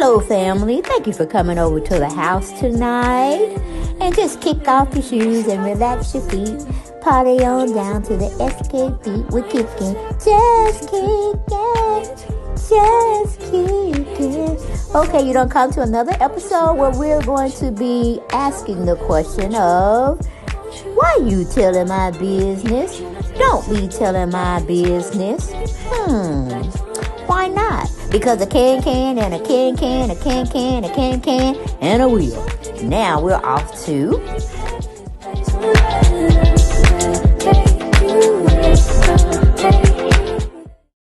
Hello, family. Thank you for coming over to the house tonight. And just kick off your shoes and relax your feet. Party on down to the SK beat. We're kicking, just kicking, just kicking. Okay, you don't come to another episode where we're going to be asking the question of, why you telling my business? Don't be telling my business. Why not? Because a can and a can, a can, a can, and a wheel. Now we're off to...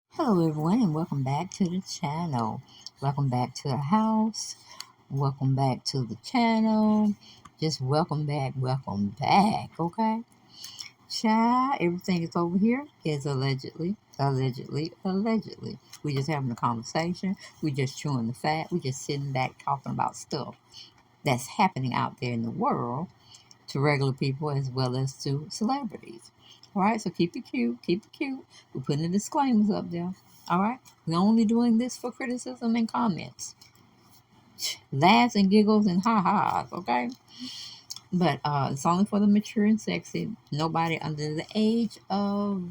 Hello everyone, and welcome back to the channel. Welcome back to the house. Welcome back to the channel. Just welcome back, okay? Child, everything is over here is allegedly. We just having a conversation. We just chewing the fat. We just sitting back talking about stuff that's happening out there in the world to regular people as well as to celebrities. All right, so keep it cute. We're putting the disclaimers up there. All right, we're only doing this for criticism and comments. Laughs and giggles and ha-has, okay? But it's only for the mature and sexy. Nobody under the age of,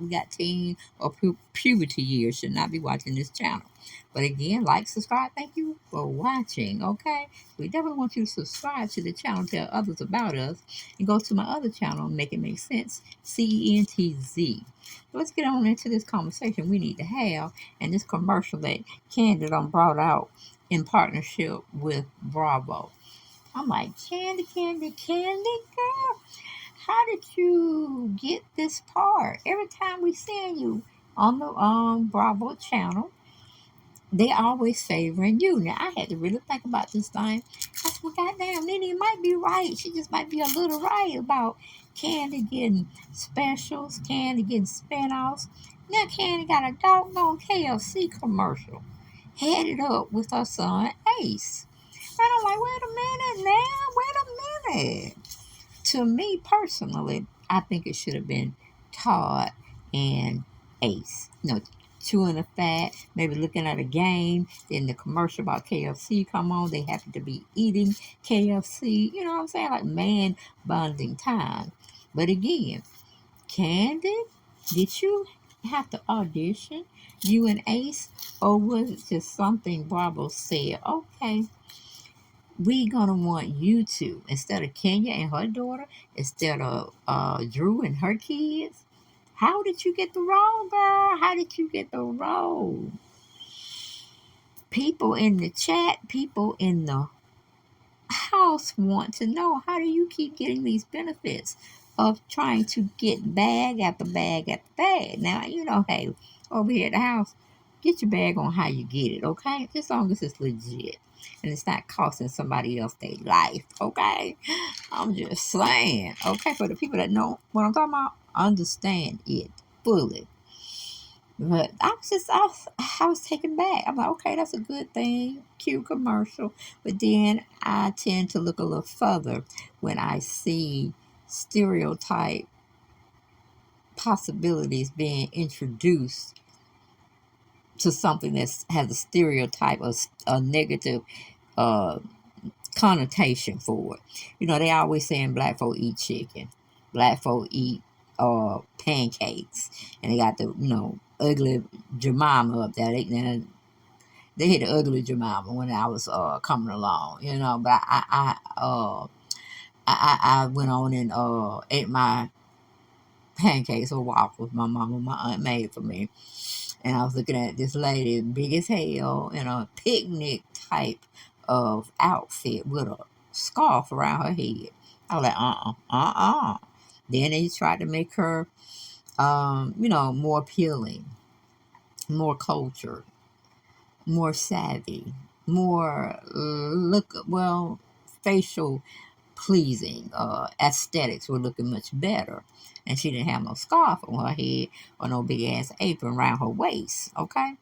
we got teen or puberty years should not be watching this channel. But again, like, subscribe. Thank you for watching, okay? We definitely want you to subscribe to the channel, tell others about us, and go to my other channel, Make It Make Sense, CENTZ. Let's get on into this conversation we need to have, and this commercial that Kandi brought out in partnership with Bravo. I'm like, Kandi, girl, how did you get this part? Every time we see you on the Bravo channel, they always favoring you. Now, I had to really think about this thing. I said, well, goddamn, Nene might be right. She just might be a little right about Kandi getting specials, Kandi getting spinoffs. Now, Kandi got a doggone KFC commercial headed up with her son, Ace. And I'm like, wait a minute. To me personally, I think it should have been Todd and Ace. Chewing the fat, maybe looking at a game. Then the commercial about KFC come on. They happen to be eating KFC. You know what I'm saying? Like man bonding time. But again, Kandi, did you have to audition, you and Ace? Or was it just something Bravo said? Okay, we gonna want you to, instead of Kenya and her daughter, instead of Drew and her kids. How did you get the role, girl? How did you get the role? People in the chat, people in the house want to know, how do you keep getting these benefits of trying to get bag after bag after bag? Now, hey, over here at the house, get your bag on how you get it, okay? As long as it's legit and it's not costing somebody else their life, okay? I'm just saying, okay? For the people that know what I'm talking about, understand it fully. But I was taken back. I'm like, okay, that's a good thing, cute commercial. But then I tend to look a little further when I see stereotype possibilities being introduced to something that has a stereotype or a negative connotation for it. They always saying black folk eat chicken, black folk eat pancakes, and they got the ugly Jemima up there. They hit the ugly Jemima when I was coming along, But I went on and ate my pancakes or waffles my mama, my aunt made for me. And I was looking at this lady, big as hell, in a picnic type of outfit with a scarf around her head. I was like, Then they tried to make her, more appealing, more cultured, more savvy, more facial pleasing. Aesthetics were looking much better. And she didn't have no scarf on her head or no big ass apron around her waist, okay?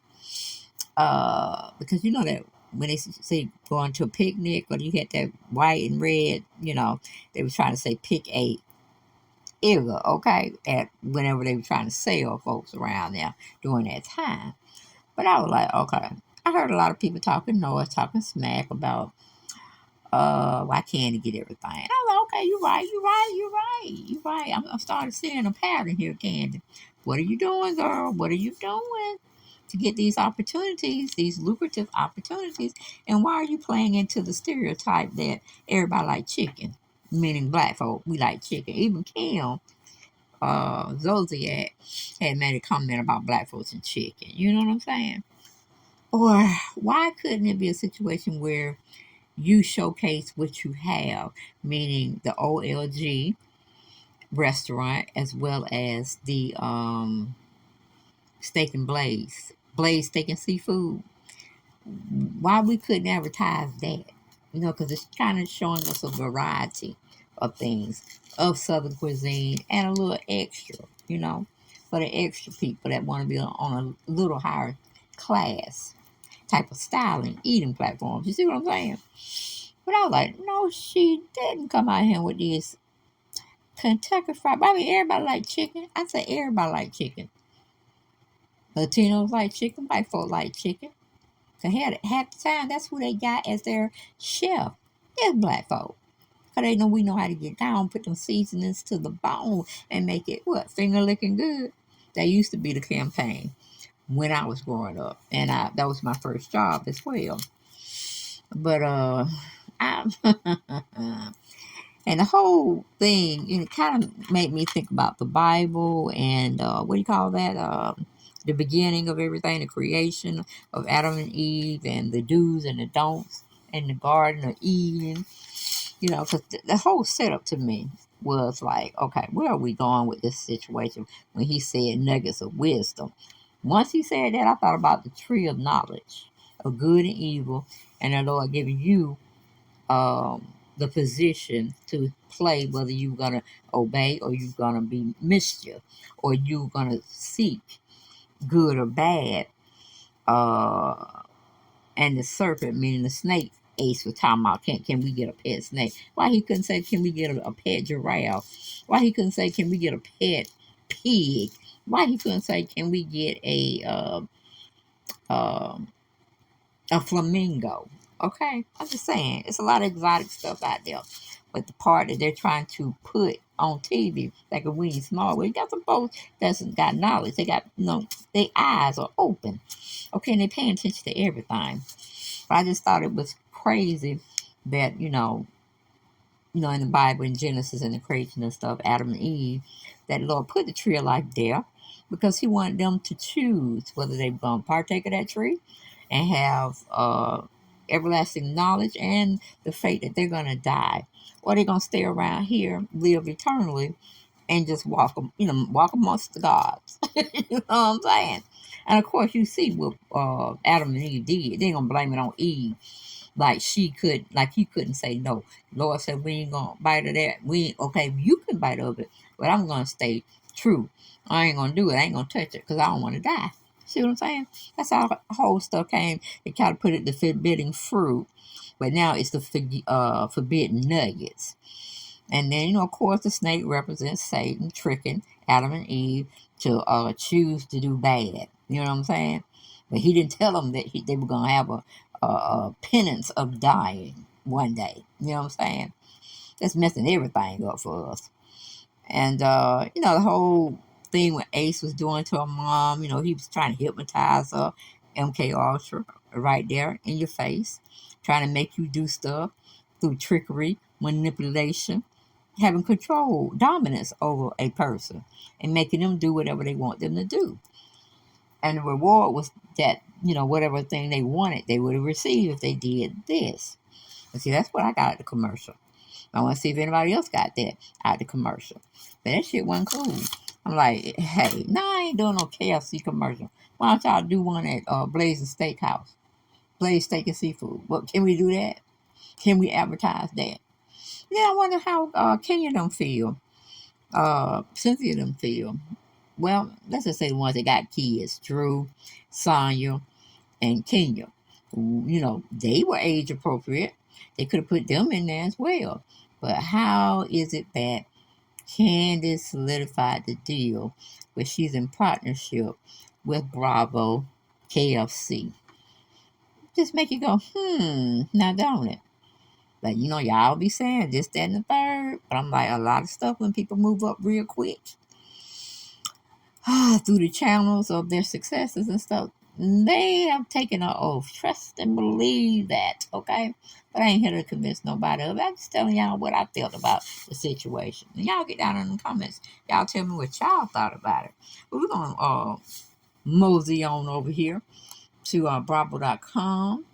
Because that when they say going to a picnic or you had that white and red, they were trying to say pick a era, okay? At whenever they were trying to sell folks around there during that time. But I was like, okay, I heard a lot of people talking noise, talking smack about why Kandi get everything. And I'm like, okay, you're right, you're right, you're right, you're right. I'm starting seeing a pattern here, Kandi. What are you doing, girl? What are you doing to get these opportunities, these lucrative opportunities? And why are you playing into the stereotype that everybody like chicken? Meaning black folk, we like chicken. Even Kim, Zodiac had made a comment about black folks and chicken. You know what I'm saying? Or why couldn't it be a situation where you showcase what you have, meaning the OLG restaurant as well as the Steak and Blaze Steak and Seafood? Why we couldn't advertise that? You know, because it's kind of showing us a variety of things of Southern cuisine and a little extra, you know, for the extra people that want to be on a little higher class type of styling, eating platforms. You see what I'm saying? But I was like, no, she didn't come out here with these Kentucky Fried. I mean, everybody like chicken. I say everybody like chicken. Latinos like chicken. White folk like chicken. So half the time, that's who they got as their chef. It's black folk. Because they know we know how to get down, put them seasonings to the bone, and make it, what, finger licking good. That used to be the campaign when I was growing up. And that was my first job as well. But, I, and the whole thing, it kind of made me think about the Bible and what do you call that? The beginning of everything, the creation of Adam and Eve, and the do's and the don'ts in the Garden of Eden. You know, because the whole setup to me was like, okay, where are we going with this situation? When he said nuggets of wisdom, once he said that, I thought about the tree of knowledge of good and evil, and the Lord giving you the position to play whether you're going to obey or you're going to be mischief or you're going to seek good or bad. And the serpent, meaning the snake, Ace was talking about, can we get a pet snake? Why he couldn't say, can we get a pet giraffe? Why he couldn't say, can we get a pet pig? Why he couldn't say, can we get uh, a flamingo? Okay, I'm just saying, it's a lot of exotic stuff out there. But the part that they're trying to put on TV, like a Winnie Small, we got some folks that's got knowledge. They got, their eyes are open. Okay, and they're paying attention to everything. But I just thought it was crazy that, in the Bible, in Genesis and the creation and stuff, Adam and Eve, that Lord put the tree of life there because he wanted them to choose whether they going to partake of that tree and have everlasting knowledge and the fate that they're going to die, or they're going to stay around here, live eternally, and just walk amongst the gods. You know what I'm saying? And of course, you see what Adam and Eve did. They ain't gonna blame it on Eve, like he couldn't say no. Lord said we ain't gonna bite of that. Okay. You can bite of it, but I'm gonna stay true. I ain't gonna do it. I ain't gonna touch it because I don't want to die. See what I'm saying? That's how the whole stuff came. They kind of put it the forbidden fruit, but now it's the forbidden nuggets. And then, of course, the snake represents Satan tricking Adam and Eve to choose to do bad. You know what I'm saying? But he didn't tell them that they were going to have a penance of dying one day. You know what I'm saying? That's messing everything up for us. And, the whole thing what Ace was doing to her mom, he was trying to hypnotize her, MK Ultra, right there in your face, trying to make you do stuff through trickery, manipulation, having control, dominance over a person, and making them do whatever they want them to do. And the reward was that, whatever thing they wanted, they would have received if they did this. And see, that's what I got at the commercial. I want to see if anybody else got that out the commercial. But that shit wasn't cool. I'm like, hey, no, I ain't doing no KFC commercial. Why don't y'all do one at Blazing Steakhouse? Blaze Steak and Seafood. What, can we do that? Can we advertise that? Yeah, I wonder how Kenya them feel. Cynthia them feel. Well, let's just say the ones that got kids, Drew, Sonya, and Kenya. They were age appropriate. They could have put them in there as well. But how is it that Kandi solidified the deal where she's in partnership with Bravo KFC? just make you go, now don't it? But y'all be saying this, that, and the third. But I'm like, a lot of stuff when people move up real quick through the channels of their successes and stuff, they have taken an oath. Trust and believe that, okay? But I ain't here to convince nobody of it. I'm just telling y'all what I felt about the situation. And y'all get down in the comments. Y'all tell me what y'all thought about it. But we're going to mosey on over here to bravo.com.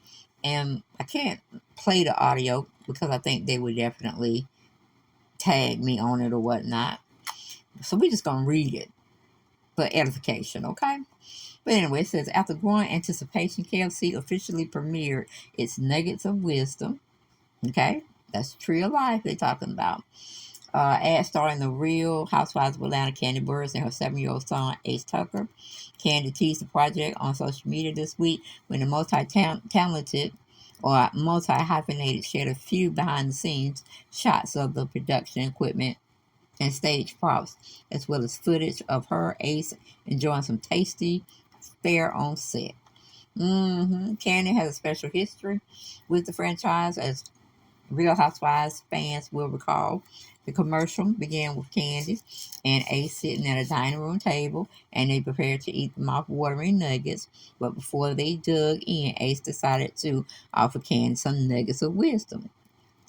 And I can't play the audio because I think they would definitely tag me on it or whatnot. So we're just going to read it for edification, okay? But anyway, it says, after growing anticipation, KFC officially premiered its Nuggets of Wisdom. Okay? That's the Tree of Life they're talking about. Ad starring the Real Housewives of Atlanta, KandiBurruss, and her 7-year-old son, Ace Tucker. Kandi teased the project on social media this week when the multi-talented or multi-hyphenated shared a few behind-the-scenes shots of the production equipment and stage props, as well as footage of her, Ace, enjoying some tasty fare on set. Kandi has a special history with the franchise, as Real Housewives fans will recall. The commercial began with Kandi and Ace sitting at a dining room table, and they prepared to eat the mouth-watering nuggets. But before they dug in, Ace decided to offer Kandi some nuggets of wisdom.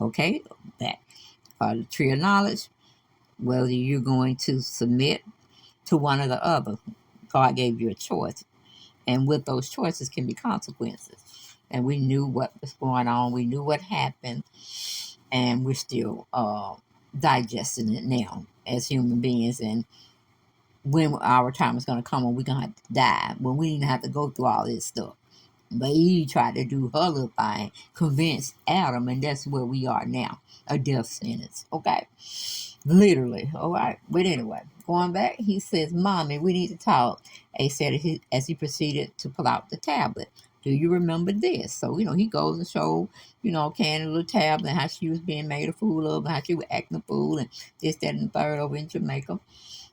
Okay, that the tree of knowledge, whether you're going to submit to one or the other. God gave you a choice. And with those choices can be consequences. And we knew what was going on. We knew what happened. And we're still digesting it now as human beings. And when our time is going to come when we're going to have to die, when we didn't have to go through all this stuff. But Eve tried to do her little thing, convince Adam, and that's where we are now. A death sentence. Okay? Literally. All right. But anyway, going back, he says, Mommy, we need to talk. Ace said as he proceeded to pull out the tablet. Do you remember this? So, he goes and shows, Kandi little tablet and how she was being made a fool of and how she was acting a fool and this, that, and the third over in Jamaica.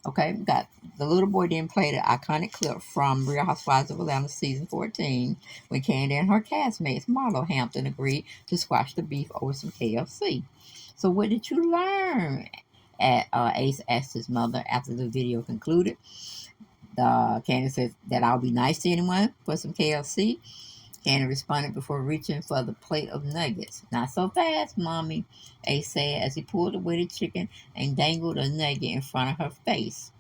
Okay, got the little boy then played an iconic clip from Real Housewives of Atlanta season 14 when Kandi and her castmates Marlo Hampton agreed to squash the beef over some KFC. So what did you learn? Ace asked his mother after the video concluded. Kandi says that I'll be nice to anyone for some KFC. Kandi responded before reaching for the plate of nuggets. Not so fast, Mommy, Ace said as he pulled away the chicken and dangled a nugget in front of her face.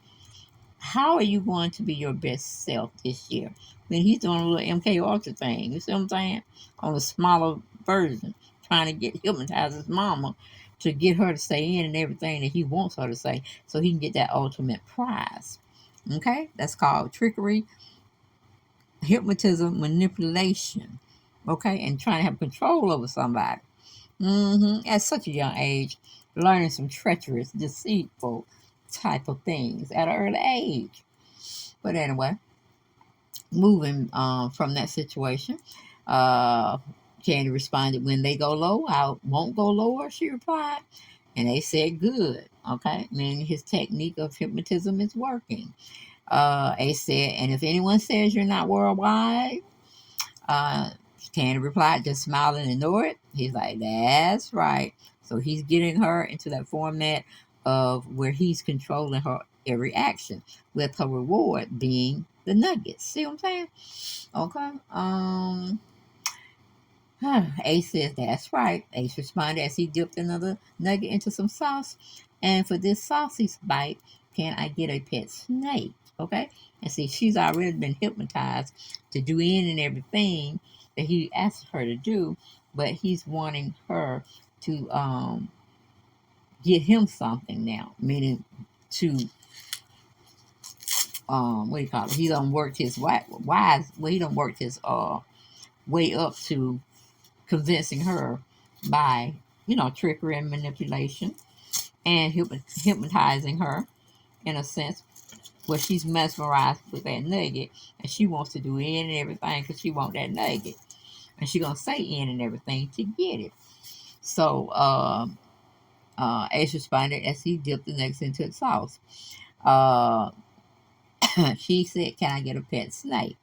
How are you going to be your best self this year? When he's doing a little MK Ultra thing, you see what I'm saying? On a smaller version, trying to hypnotize his mama to get her to say in and everything that he wants her to say so he can get that ultimate prize. Okay? That's called trickery, hypnotism, manipulation. Okay? And trying to have control over somebody. At such a young age, learning some treacherous, deceitful type of things at an early age. But anyway, moving from that situation, Kandi responded, when they go low, I won't go lower, she replied. And they said, good, okay? Meaning his technique of hypnotism is working. Ace said, and if anyone says you're not worldwide, Kandi replied, just smile and ignore it. He's like, that's right. So he's getting her into that format of where he's controlling her every action, with her reward being the nuggets. See what I'm saying? Okay. Ace says, that's right. Ace responded as he dipped another nugget into some sauce. And for this saucy bite, can I get a pet snake? Okay. And see, she's already been hypnotized to do in and everything that he asked her to do, but he's wanting her to get him something now, meaning to what do you call it? He done worked his he done worked his way up to convincing her by trickery and manipulation and hypnotizing her in a sense where she's mesmerized with that nugget and she wants to do in and everything because she wants that nugget and she gonna say in and everything to get it. So Ace responded as he dipped the nuggets into the sauce. She said, can I get a pet snake?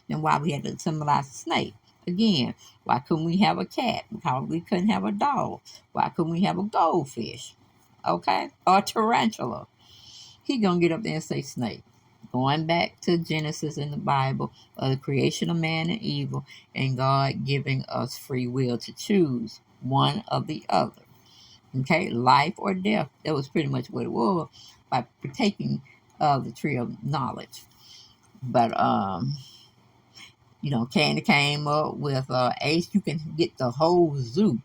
And why we had to symbolize the snake? Again, why couldn't we have a cat? Because we couldn't have a dog. Why couldn't we have a goldfish? Okay? Or a tarantula. He gonna get up there and say snake. Going back to Genesis in the Bible, of the creation of man and evil, and God giving us free will to choose one of the other. Okay, life or death. That was pretty much what it was by partaking of the tree of knowledge. But Kandi came up with Ace. You can get the whole zoo.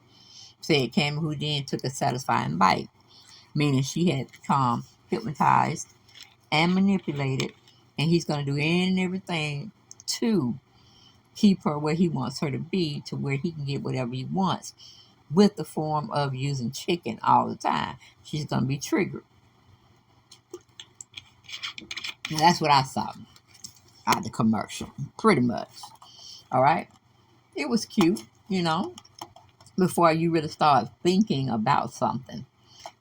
Said Kandi who then took a satisfying bite, meaning she had become hypnotized and manipulated, and he's going to do any and everything to keep her where he wants her to be, to where he can get whatever he wants, with the form of using chicken all the time. She's going to be triggered. And that's what I saw out of the commercial, pretty much. All right? It was cute, before you really start thinking about something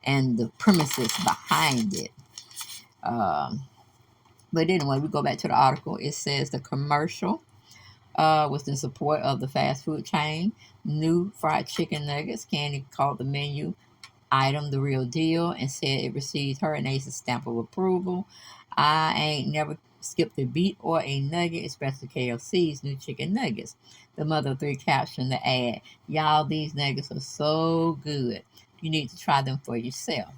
and the premises behind it. But anyway, we go back to the article. It says the commercial was in support of the fast food chain. New fried chicken nuggets. Kandi called the menu item the real deal and said it received her and Ace's stamp of approval. I ain't never skipped a beat or a nugget, especially KFC's new chicken nuggets. The mother of three captioned the ad, "Y'all, these nuggets are so good. You need to try them for yourself."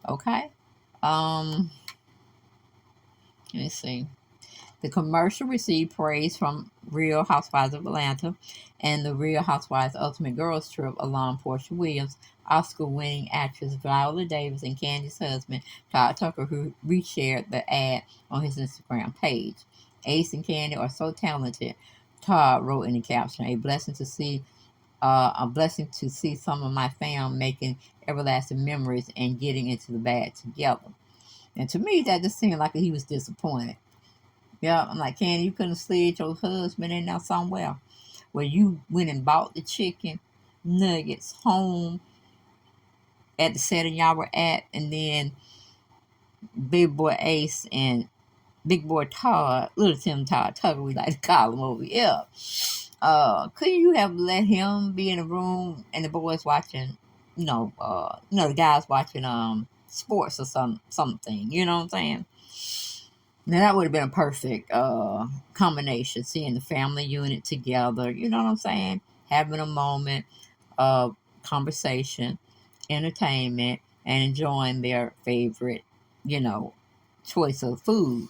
Okay? Let me see. The commercial received praise from Real Housewives of Atlanta and the Real Housewives Ultimate Girls Trip along Portia Williams, Oscar-winning actress Viola Davis, and Kandi's husband, Todd Tucker, who reshared the ad on his Instagram page. Ace and Kandi are so talented, Todd wrote in the caption. A blessing to see some of my fam making everlasting memories and getting into the bag together. And to me, that just seemed like he was disappointed. Yeah, I'm like, Kandi, you couldn't have slid your husband in there somewhere where you went and bought the chicken nuggets home at the setting y'all were at, and then Big Boy Ace and Big Boy Todd, Little Tim Todd Tucker, we like to call him over here. Couldn't you have let him be in the room and the boys watching, the guys watching sports or something, you know what I'm saying? Now that would have been a perfect combination, seeing the family unit together, you know what I'm saying? Having a moment of conversation, entertainment, and enjoying their favorite, choice of food,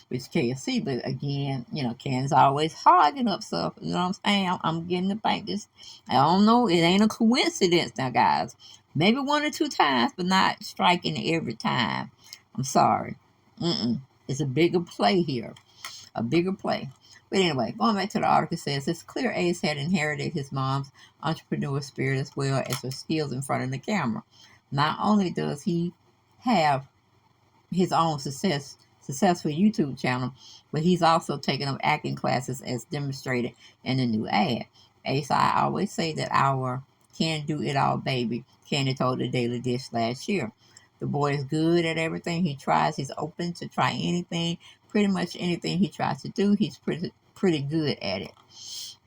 which is KFC. But again, Ken's always hogging up stuff, you know what I'm saying? I'm beginning to think this, I don't know, it ain't a coincidence now, guys. Maybe one or two times, but not striking every time. I'm sorry. It's a bigger play here. A bigger play. But anyway, going back to the article, says it's clear Ace had inherited his mom's entrepreneur spirit as well as her skills in front of the camera. Not only does he have his own successful YouTube channel, but he's also taken up acting classes as demonstrated in the new ad. Ace, I always say that our can do it all baby, Kandi told the Daily Dish last year. The boy is good at everything he tries. He's open to try anything. Pretty much anything he tries to do, he's pretty good at it.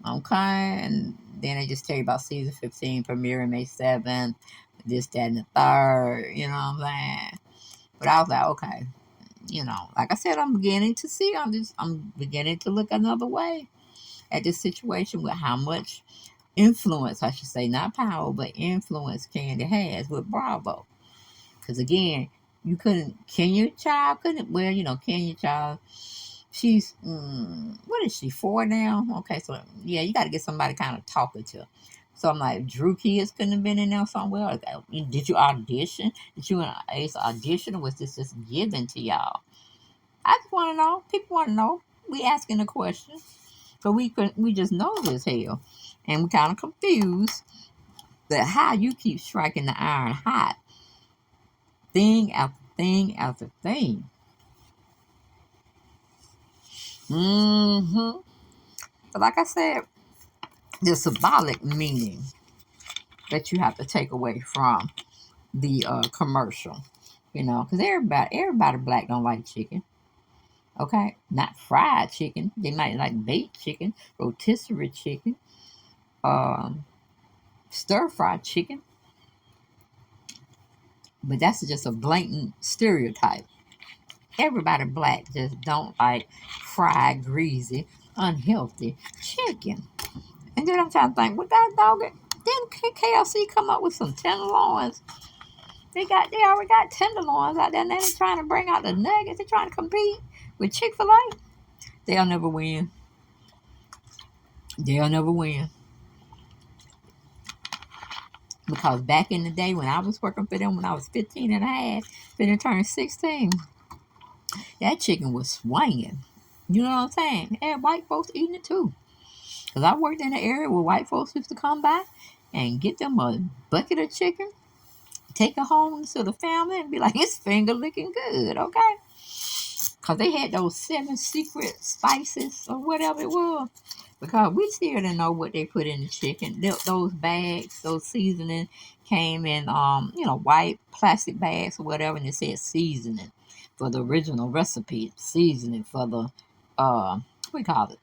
Okay, and then they just tell you about season 15 premiering May 7th, this, that, and the third, you know what I'm saying? But I was like, okay, like I said, I'm beginning to see, I'm beginning to look another way at this situation with how much influence, I should say, not power, but influence Kandi has with Bravo. Because again, you couldn't, Kenya Child couldn't, well, Kenya Child, she's, what is she, 4 now? Okay, so yeah, you got to get somebody kind of talking to. So I'm like, Drew Kids couldn't have been in there somewhere. Did you audition? Did you and Ace audition, or was this just given to y'all? I just want to know. People want to know. We asking the question. So we just know this hell. And we kind of confused that how you keep striking the iron hot. Thing after thing after thing. But like I said, the symbolic meaning that you have to take away from the commercial, because everybody black don't like chicken. Okay, not fried chicken. They might like baked chicken, rotisserie chicken. stir-fried chicken. But that's just a blatant stereotype. Everybody black just don't like fried, greasy, unhealthy chicken. And then I'm trying to think, what that dog? Didn't KFC come up with some tenderloins? They already got tenderloins out there, and then they're trying to bring out the nuggets. They're trying to compete with Chick-fil-A. They'll never win. They'll never win. Because back in the day when I was working for them, when I was 15 and a half, then turned 16, that chicken was swinging. You know what I'm saying? And white folks eating it too. Because I worked in an area where white folks used to come by and get them a bucket of chicken, take it home to the family, and be like, it's finger licking good, okay? Because they had those 7 secret spices or whatever it was. Because we still didn't know what they put in the chicken. Those bags, those seasoning came in, white plastic bags or whatever, and it said seasoning for the original recipe, seasoning for the, what do we call it?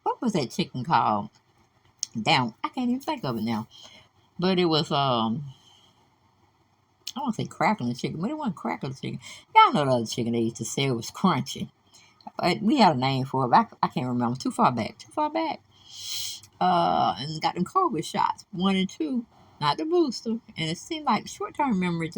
What was that chicken called? Down, I can't even think of it now. But it was, I want to say crackling chicken, but it wasn't crackling chicken. Y'all know the other chicken they used to say it was crunchy. But we had a name for it, but I can't remember. Too far back. And got them COVID shots, 1 and 2, not the booster. And it seemed like short-term memory